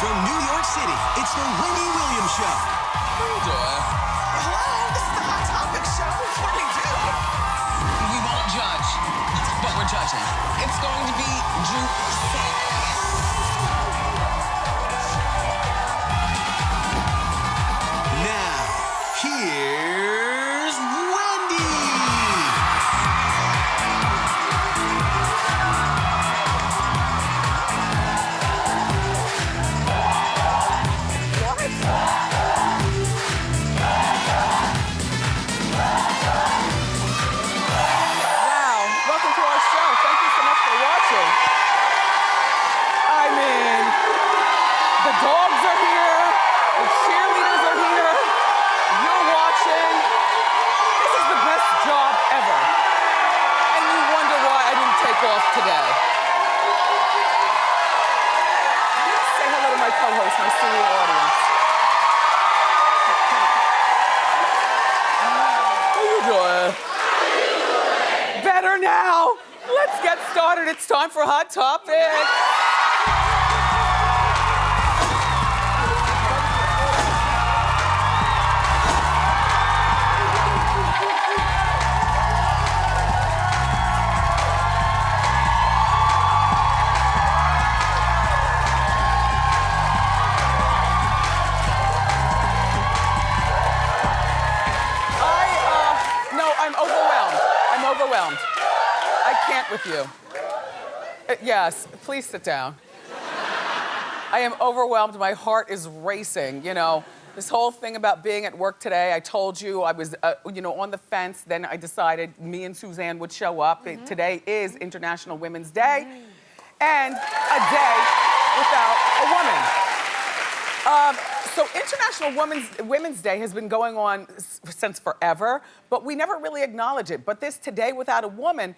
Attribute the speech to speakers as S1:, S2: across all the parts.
S1: From New York City, it's the Wendy Williams Show.
S2: How you doing?
S3: Hello, this is the Hot Topic Show. It's what we do.
S2: We won't judge, but we're judging. It's going to be juicy.
S1: Now, here's Wendy.
S3: Wow, welcome to our show. Thank you so much for watching. I mean, the dogs are here, the cheerleaders are here, you're watching. This is the best job ever. And you wonder why I didn't take off today. Say hello to my co-host, my studio audience. How you doing? Better now. Let's get started. It's time for Hot Topic. No, I'm overwhelmed. I'm overwhelmed. I can't with you. Yes, please sit down. I am overwhelmed. My heart is racing. You know, this whole thing about being at work today, I told you I was, on the fence. Then I decided me and Suzanne would show up. Today is International Women's Day and a day without a woman. So International Women's Day has been going on since forever, but we never really acknowledge it. But this Today Without a Woman,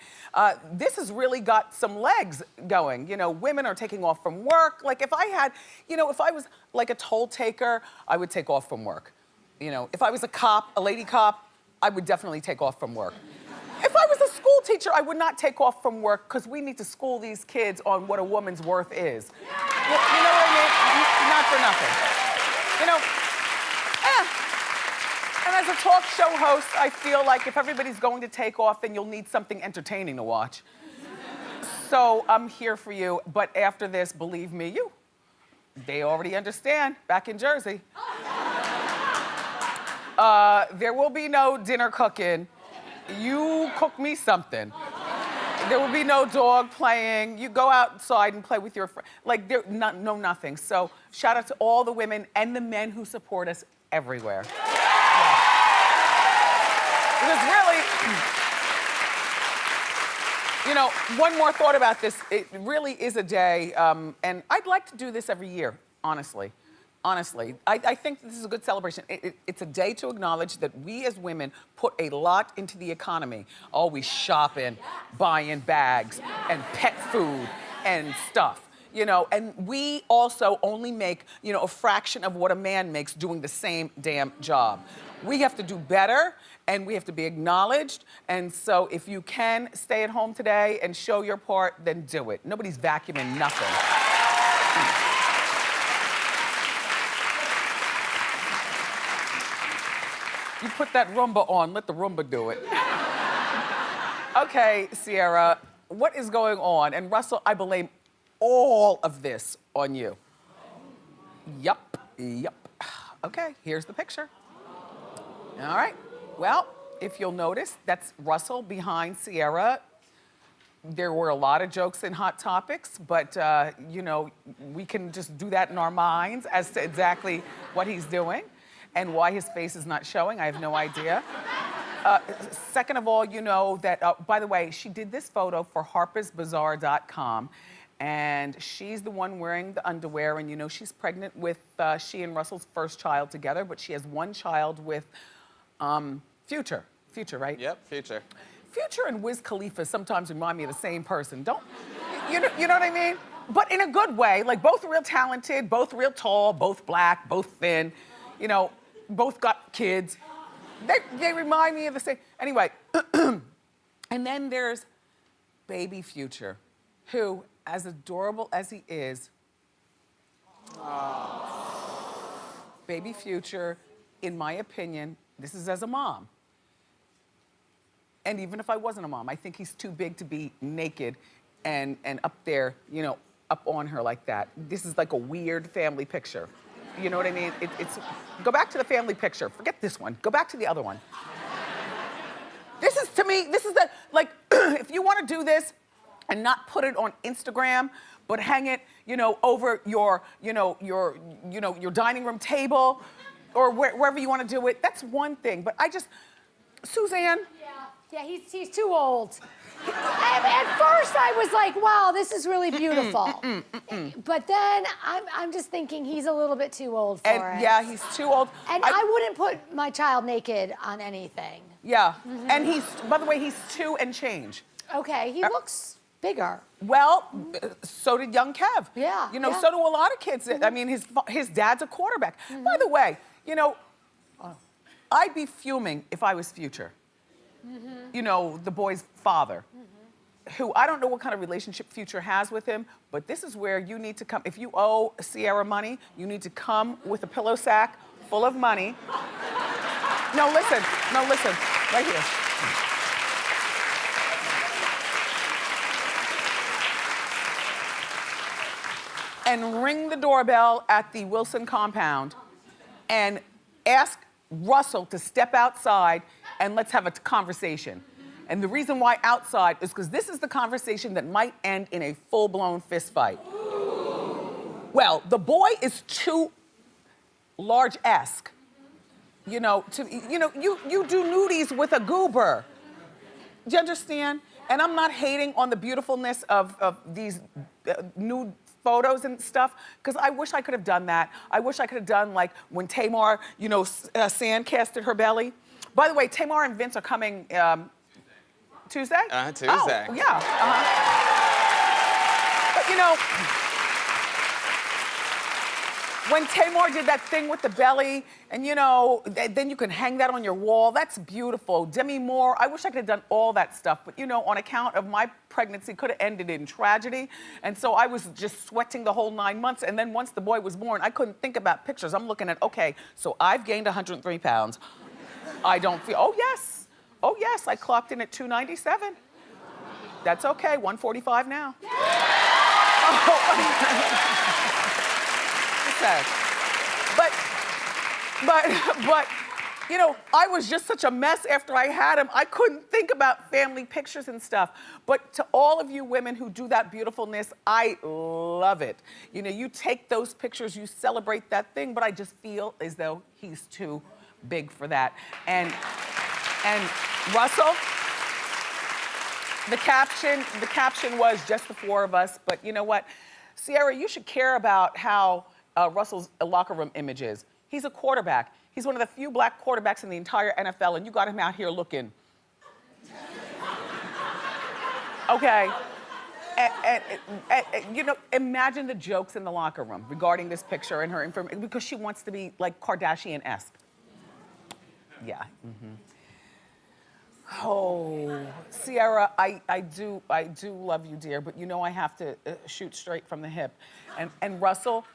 S3: this has really got some legs going. You know, women are taking off from work. Like if I had, if I was like a toll taker, I would take off from work. You know, if I was a cop, a lady cop, I would definitely take off from work. If I was a school teacher, I would not take off from work because we need to school these kids on what a woman's worth is. You know what I mean? Not for nothing. You know, And as a talk show host, I feel like if everybody's going to take off, then you'll need something entertaining to watch. So I'm here for you, but after this, believe me, they already understand, back in Jersey. There will be no dinner cooking. You cook me something. There will be no dog playing. You go outside and play with your friends. Like, no nothing. So shout out to all the women and the men who support us everywhere. Yeah. Because really, one more thought about this. It really is a day, and I'd like to do this every year, honestly. Honestly, I think this is a good celebration. It's a day to acknowledge that we as women put a lot into the economy. Always shopping, buying bags, and pet food and stuff. And we also only make, a fraction of what a man makes doing the same damn job. We have to do better, and we have to be acknowledged. And so if you can stay at home today and show your part, then do it. Nobody's vacuuming nothing. You put that Roomba on, let the Roomba do it. Okay, Ciara, what is going on? And Russell, I blame all of this on you. Yup. Okay, here's the picture. All right, well, if you'll notice, that's Russell behind Ciara. There were a lot of jokes in Hot Topics, but, we can just do that in our minds as to exactly what he's doing. And why his face is not showing, I have no idea. Second of all, that, by the way, she did this photo for Harper'sBazaar.com, and she's the one wearing the underwear, and she's pregnant with, she and Russell's first child together, but she has one child with Future. Future, right?
S2: Yep, Future.
S3: Future and Wiz Khalifa sometimes remind me of the same person. You know what I mean? But in a good way, like both real talented, both real tall, both black, both thin, both got kids. They remind me of the same. Anyway, and then there's baby Future, who, as adorable as he is, Baby Future, in my opinion, this is as a mom. And even if I wasn't a mom, I think he's too big to be naked and up there, you know, up on her like that. This is like a weird family picture. You know what I mean? It's go back to the family picture. Forget this one. Go back to the other one. This is, to me, this is the, like, if you want to do this and not put it on Instagram, but hang it, you know, over your dining room table or wherever you want to do it, that's one thing. But I just, Suzanne.
S4: Yeah, he's too old. At first I was like, wow, this is really beautiful. But then I'm just thinking he's a little bit too old for it.
S3: Yeah, he's too old.
S4: And I wouldn't put my child naked on anything.
S3: Yeah, and he's, by the way, he's 2 and change.
S4: Okay, he looks bigger.
S3: Well, so did young Kev.
S4: Yeah.
S3: You know, so do a lot of kids. I mean, his dad's a quarterback. By the way, you know, I'd be fuming if I was Future. You know, the boy's father, who I don't know what kind of relationship Future has with him, but this is where you need to come. If you owe Ciara money, you need to come with a pillow sack full of money. No, listen, right here. And ring the doorbell at the Wilson compound and ask Russell to step outside and let's have a conversation. And the reason why outside is because this is the conversation that might end in a full-blown fist fight. Well, the boy is too large-esque. You know, you do nudies with a goober. Do you understand? And I'm not hating on the beautifulness of these nude photos and stuff, because I wish I could have done that. I wish I could have done like when Tamar, you know, sand casted her belly. By the way, Tamar and Vince are coming Tuesday?
S2: Tuesday.
S3: Oh, yeah. But you know, when Tamar did that thing with the belly, and you know, then you can hang that on your wall. That's beautiful. Demi Moore, I wish I could have done all that stuff, but you know, on account of my pregnancy, could have ended in tragedy. And so I was just sweating the whole 9 months. And then once the boy was born, I couldn't think about pictures. I'm looking at, okay, so I've gained 103 pounds. I don't feel, oh yes, I clocked in at 297. That's okay, 145 now. But, you know, I was just such a mess after I had him. I couldn't think about family pictures and stuff. But to all of you women who do that beautifulness, I love it. You know, you take those pictures, you celebrate that thing, but I just feel as though he's too big for that. And Russell, the caption was just the 4 of us, but you know what? Ciara, you should care about how Russell's locker room image is. He's a quarterback. He's one of the few black quarterbacks in the entire NFL, and you got him out here looking. Okay. And you know, imagine the jokes in the locker room regarding this picture and her information, because she wants to be like Kardashian-esque. Yeah. Oh, Ciara, I do love you, dear, but you know I have to shoot straight from the hip. And Russell,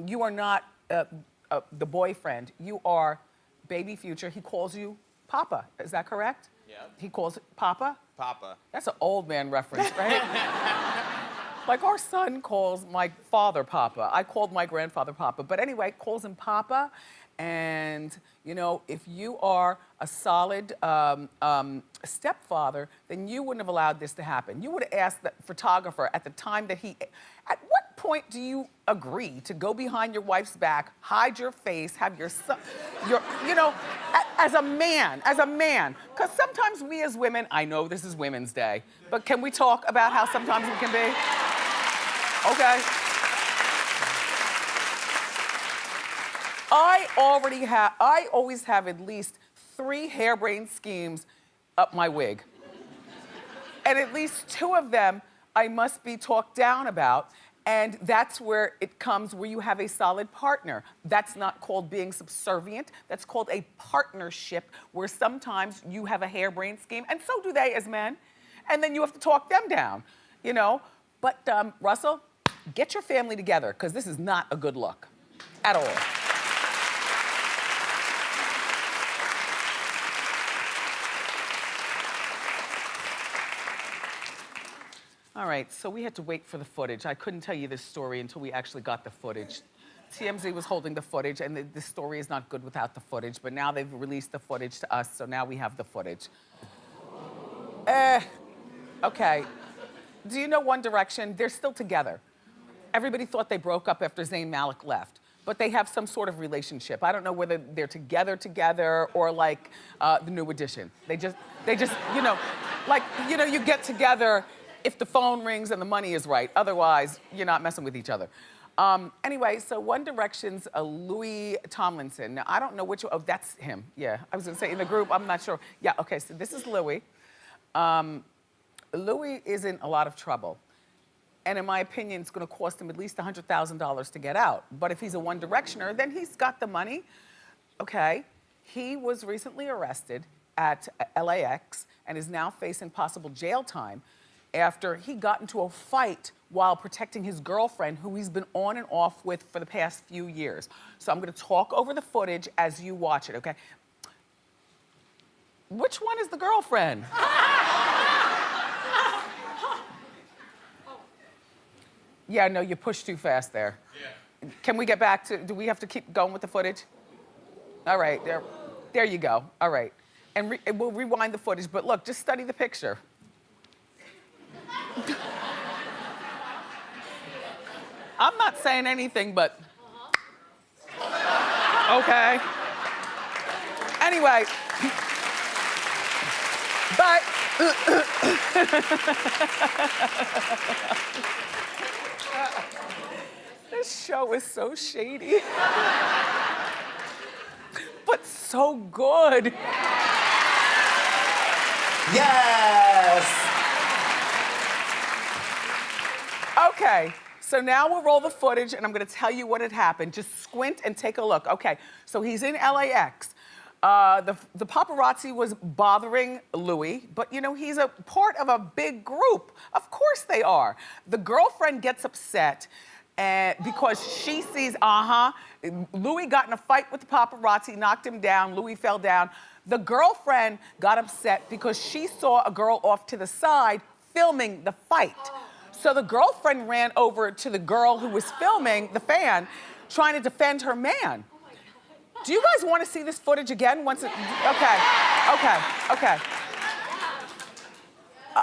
S3: you are not the boyfriend. You are baby Future. He calls you Papa. Is that correct?
S2: Yeah.
S3: He calls it Papa?
S2: Papa.
S3: That's an old man reference, right? Like our son calls my father Papa. I called my grandfather Papa. But anyway, calls him Papa. And, you know, if you are a solid stepfather, then you wouldn't have allowed this to happen. You would have asked the photographer at the time that at what point do you agree to go behind your wife's back, hide your face, have your son, you know, as a man, because sometimes we as women, I know this is Women's Day, but can we talk about how sometimes we can be? Okay. I always have at least 3 harebrained schemes up my wig. And at least 2 of them I must be talked down about. And that's where it comes where you have a solid partner. That's not called being subservient. That's called a partnership where sometimes you have a harebrained scheme, and so do they as men. And then you have to talk them down, you know? But Russell, get your family together, because this is not a good look at all. All right, so we had to wait for the footage. I couldn't tell you this story until we actually got the footage. TMZ was holding the footage, and the story is not good without the footage, but now they've released the footage to us, so now we have the footage. Okay. Do you know One Direction? They're still together. Everybody thought they broke up after Zayn Malik left, but they have some sort of relationship. I don't know whether they're together or like the New Edition. They just, you know, like, you know, you get together if the phone rings and the money is right. Otherwise, you're not messing with each other. Anyway, so One Direction's Louis Tomlinson. Now, I don't know which one. Oh, that's him. Yeah, I was gonna say in the group, I'm not sure. Yeah, okay, so this is Louis. Louis is in a lot of trouble. And in my opinion, it's gonna cost him at least $100,000 to get out. But if he's a One Directioner, then he's got the money. Okay, he was recently arrested at LAX and is now facing possible jail time after he got into a fight while protecting his girlfriend, who he's been on and off with for the past few years. So I'm gonna talk over the footage as you watch it, okay? Which one is the girlfriend? Yeah, no, you pushed too fast there. Yeah. Can we get back to, do we have to keep going with the footage? All right, there you go, all right. And we'll rewind the footage, but look, just study the picture. I'm not saying anything, but okay. Anyway, but this show is so shady, but so good.
S1: Yes!
S3: Okay, so now we'll roll the footage and I'm gonna tell you what had happened. Just squint and take a look. Okay, so he's in LAX. The paparazzi was bothering Louis, but you know, he's a part of a big group. Of course they are. The girlfriend gets upset because she sees, Louis got in a fight with the paparazzi, knocked him down, Louis fell down. The girlfriend got upset because she saw a girl off to the side filming the fight. So the girlfriend ran over to the girl who was filming, the fan, trying to defend her man. Do you guys want to see this footage again once it,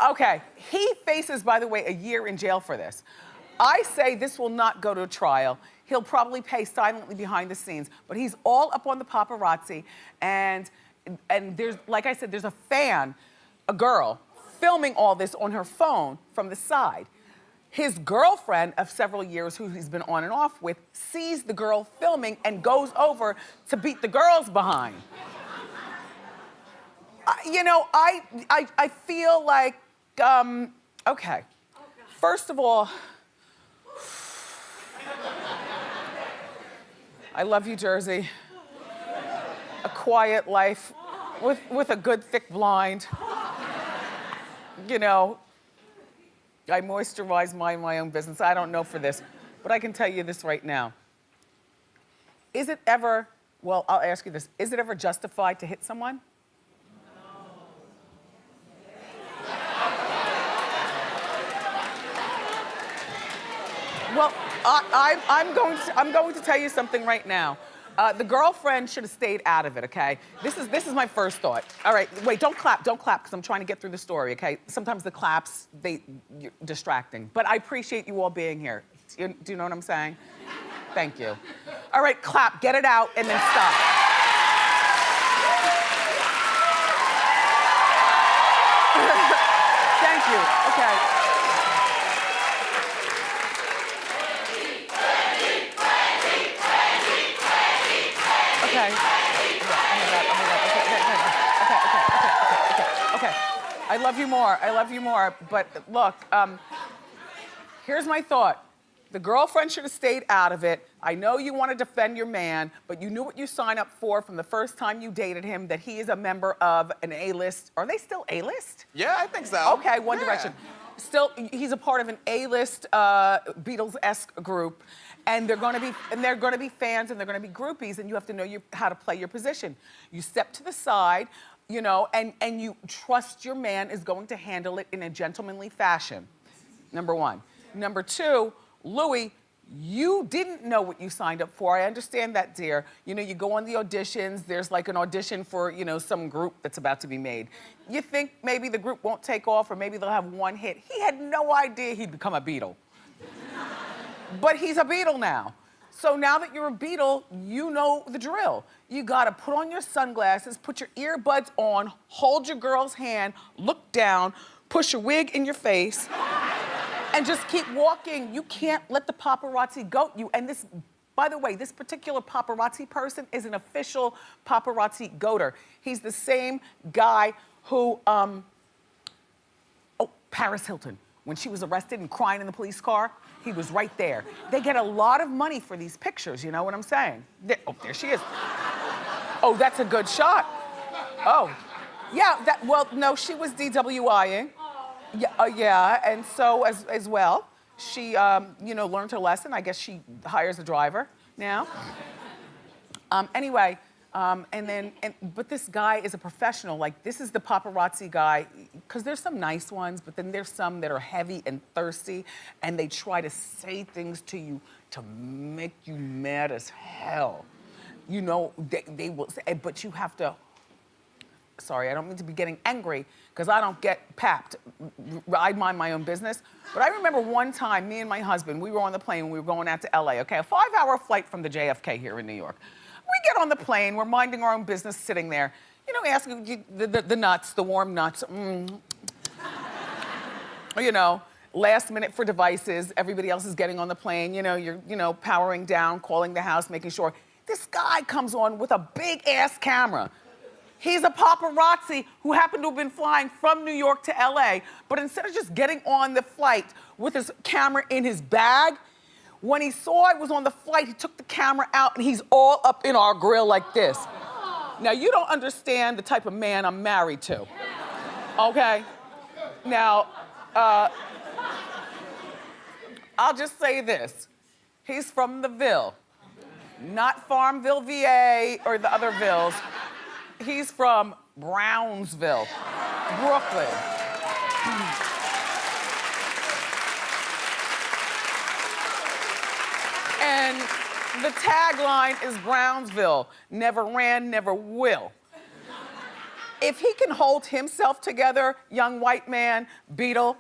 S3: okay. He faces, by the way, a year in jail for this. I say this will not go to a trial. He'll probably pay silently behind the scenes, but he's all up on the paparazzi, and there's, like I said, there's a fan, a girl, filming all this on her phone from the side. His girlfriend of several years, who he's been on and off with, sees the girl filming and goes over to beat the girls behind. You know, I feel like, okay. First of all, I love you, Jersey. A quiet life with a good thick blind. You know, I moisturize my own business. I don't know for this, but I can tell you this right now. Is it ever, well, I'll ask you this, is it ever justified to hit someone? Well, I'm going to tell you something right now. The girlfriend should have stayed out of it, okay? This is my first thought. All right, wait, don't clap, because I'm trying to get through the story, okay? Sometimes the claps, you're distracting. But I appreciate you all being here. Do you know what I'm saying? Thank you. All right, clap, get it out, and then stop. Thank you, okay. Okay. Okay. I love you more. But look, here's my thought. The girlfriend should have stayed out of it. I know you want to defend your man, but you knew what you signed up for from the first time you dated him, that he is a member of an A-list. Are they still A-list?
S5: Yeah, I think so.
S3: Okay, One Direction. Still, he's a part of an A-list Beatles-esque group, and they're going to be fans, and they're going to be groupies, and you have to know how to play your position. You step to the side, you know, and you trust your man is going to handle it in a gentlemanly fashion. Number one. Number two, Louis, you didn't know what you signed up for. I understand that, dear. You know, you go on the auditions. There's like an audition for, you know, some group that's about to be made. You think maybe the group won't take off or maybe they'll have one hit. He had no idea he'd become a Beatle. But he's a Beatle now. So now that you're a Beatle, you know the drill. You gotta put on your sunglasses, put your earbuds on, hold your girl's hand, look down, push your wig in your face, and just keep walking. You can't let the paparazzi goat you. And this, by the way, this particular paparazzi person is an official paparazzi goater. He's the same guy who, Paris Hilton. When she was arrested and crying in the police car, he was right there. They get a lot of money for these pictures, you know what I'm saying? There she is. Oh, that's a good shot. Oh, yeah, well, no, she was DWIing. Yeah, and so as well, she, you know, learned her lesson. I guess she hires a driver now. Anyway, but this guy is a professional. Like, this is the paparazzi guy, because there's some nice ones, but then there's some that are heavy and thirsty, and they try to say things to you to make you mad as hell. You know, they will say, but you have to, sorry, I don't mean to be getting angry, because I don't get papped. I mind my own business. But I remember one time, me and my husband, we were on the plane, we were going out to LA, okay? A 5-hour flight from the JFK here in New York. We get on the plane, we're minding our own business, sitting there, you know, asking the nuts, the warm nuts. You know, last minute for devices, everybody else is getting on the plane, you know, you're, you know, powering down, calling the house, making sure. This guy comes on with a big ass camera. He's a paparazzi who happened to have been flying from New York to LA, but instead of just getting on the flight with his camera in his bag, when he saw I was on the flight, he took the camera out and he's all up in our grill like this. Now, you don't understand the type of man I'm married to, okay? Now, I'll just say this. He's from the Ville, not Farmville, VA, or the other Villes. He's from Brownsville, Brooklyn. And the tagline is Brownsville, never ran, never will. If he can hold himself together, young white man, Beatle,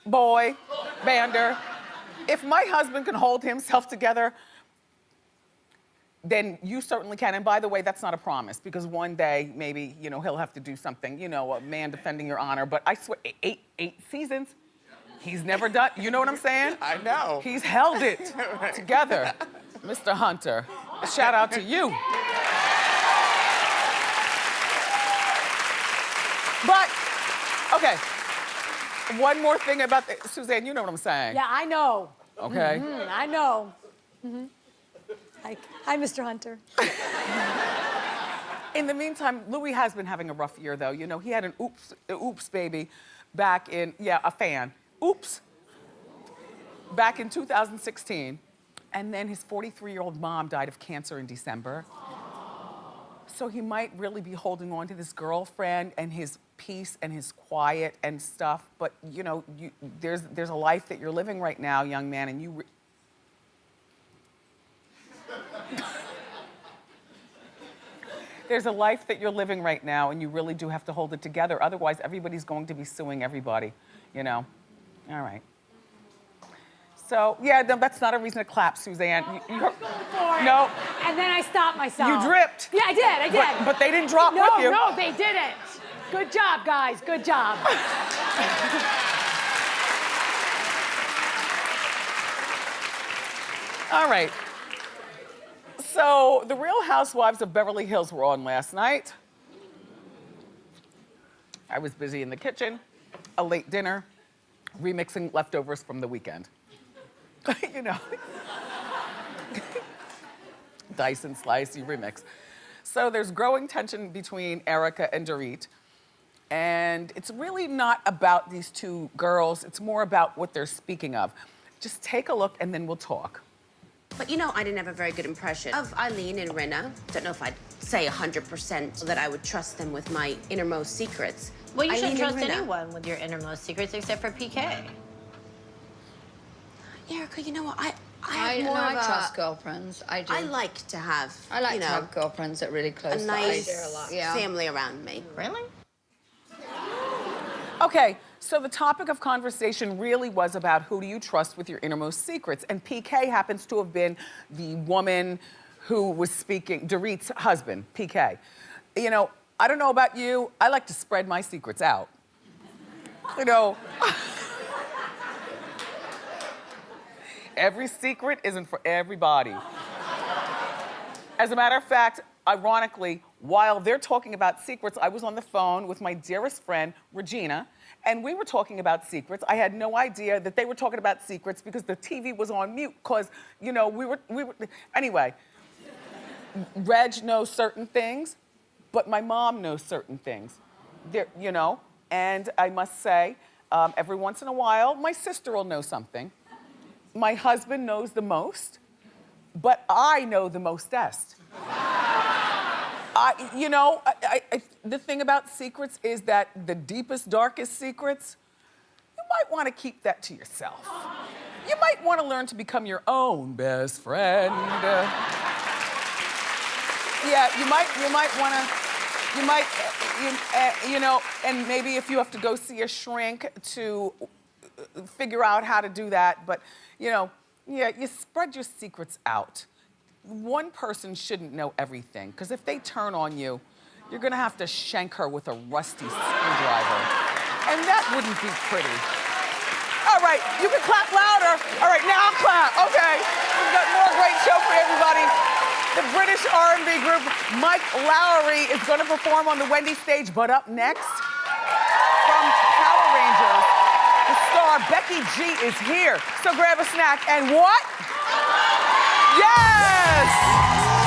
S3: boy, bander, if my husband can hold himself together, then you certainly can. And by the way, that's not a promise, because one day, maybe, you know, he'll have to do something, you know, a man defending your honor. But I swear, eight seasons, he's never done, you know what I'm saying?
S1: I know.
S3: He's held it together. Mr. Hunter, shout out to you. But, okay, one more thing about, Suzanne, you know what I'm saying?
S4: Yeah, I know.
S3: Okay.
S4: I know. Hi, Mr. Hunter.
S3: In the meantime, Louis has been having a rough year, though. You know, he had an oops baby back in, a fan. Oops. Back in 2016. And then his 43-year-old mom died of cancer in December. So he might really be holding on to this girlfriend and his peace and his quiet and stuff. But, you know, there's a life that you're living right now, young man, and you... There's a life that you're living right now, and you really do have to hold it together. Otherwise, everybody's going to be suing everybody, you know? All right. So, yeah, no, that's not a reason to clap, Suzanne.
S4: I was going for it.
S3: No.
S4: And then I stopped myself.
S3: You dripped.
S4: Yeah, I did.
S3: But they didn't drop with you.
S4: No, they didn't. Good job, guys. Good job.
S3: All right. So, the Real Housewives of Beverly Hills were on last night. I was busy in the kitchen, a late dinner, remixing leftovers from the weekend. You know. Dice and slice, you remix. So there's growing tension between Erica and Dorit. And it's really not about these two girls. It's more about what they're speaking of. Just take a look and then we'll talk.
S5: But you know, I didn't have a very good impression of Eileen and Rinna. Don't know if I'd say 100% that I would trust them with my innermost secrets.
S6: Well, you
S5: Eileen
S6: should
S5: and
S6: trust
S5: Rinna.
S6: anyone with your innermost secrets except for PK.
S5: Erica, you know what? I have more
S7: I
S5: of a...
S7: trust girlfriends. I do.
S5: I like to have,
S7: I like
S5: you
S7: to
S5: know,
S7: have girlfriends that are really close.
S5: a
S7: that
S5: nice
S7: I share a lot. Yeah.
S5: family around me.
S6: Really?
S3: Okay, so the topic of conversation really was about who do you trust with your innermost secrets. And PK happens to have been the woman who was speaking, Dorit's husband, PK. You know, I don't know about you, I like to spread my secrets out. You know, every secret isn't for everybody. As a matter of fact, ironically, while they're talking about secrets, I was on the phone with my dearest friend, Regina, and we were talking about secrets. I had no idea that they were talking about secrets because the TV was on mute, because, you know, we were, anyway. Reg knows certain things, but my mom knows certain things, you know, and I must say, every once in a while, my sister will know something. My husband knows the most, but I know the mostest. The thing about secrets is that the deepest, darkest secrets, you might want to keep that to yourself. You might want to learn to become your own best friend. Yeah, you might want to, you know, and maybe if you have to go see a shrink to figure out how to do that, but, you know, yeah, you spread your secrets out. One person shouldn't know everything, because if they turn on you, you're gonna have to shank her with a rusty screwdriver. And that wouldn't be pretty. All right, you can clap louder. All right, now I'll clap, okay. We've got more great show for everybody. The British R&B group Mike Lowry is gonna perform on the Wendy stage, but up next, from Power Rangers, the star Becky G is here. So grab a snack and what? Yes!